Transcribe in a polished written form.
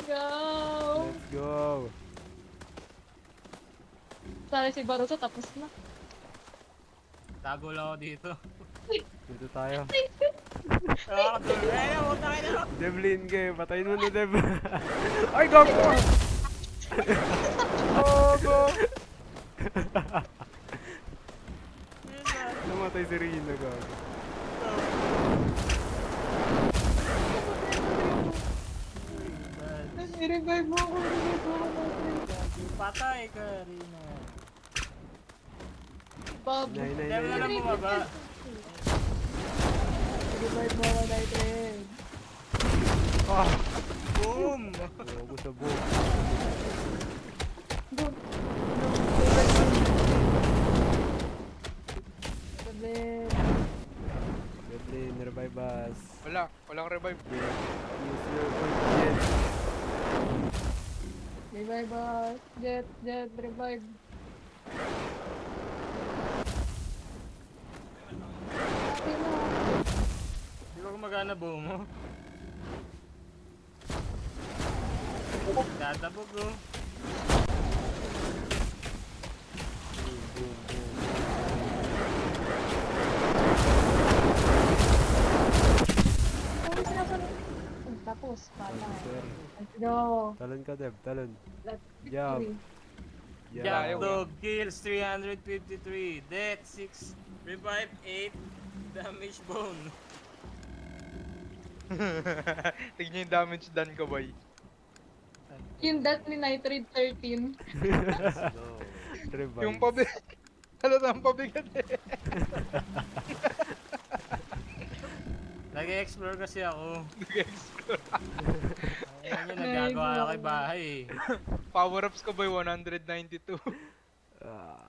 go! Let's go. Sana si Baruto tapos na. Tago lang ako dito. Dito tayo. Nakakadulo. Eh, huwag na kayo. Devlin kayo. Patayin mo na, Dev. Ay, gago! Gogo! Namatay si Rina, gago. I-revive mo ako. I-revive mo ako. Patay ka, Rina. Bob. Nay, nay, Dahil na nay. lang bumaba. I-revive mo ako, Nighten. Ah! Boom! Gago sa buhok. Bob. Devlin. Devlin, revive us. Walang revive. Jet. Use your voice, Jet. Revive us. Jet, Jet, revive. Okay na. Di ba gumagana buo mo? Dadabog oh. Boom, boom, boom. Tapos na ako. Tapos, pala. Sir. Let's go. Talon ka, Dev. Talon. Let's Jab. victory. Jab. Jump dog kills 353. Death 6. Revive 8. Damage bone. Tignan yung damage done ko, boy. Yung dat ni Nitrate 13. Revive. Yung pabigat. Halatang pabigat eh. Nag-explore kasi ako. Nag-explore. Ayun yun, nagagawa ako kay bahay eh. Power-ups ko, boy, 192. Ah.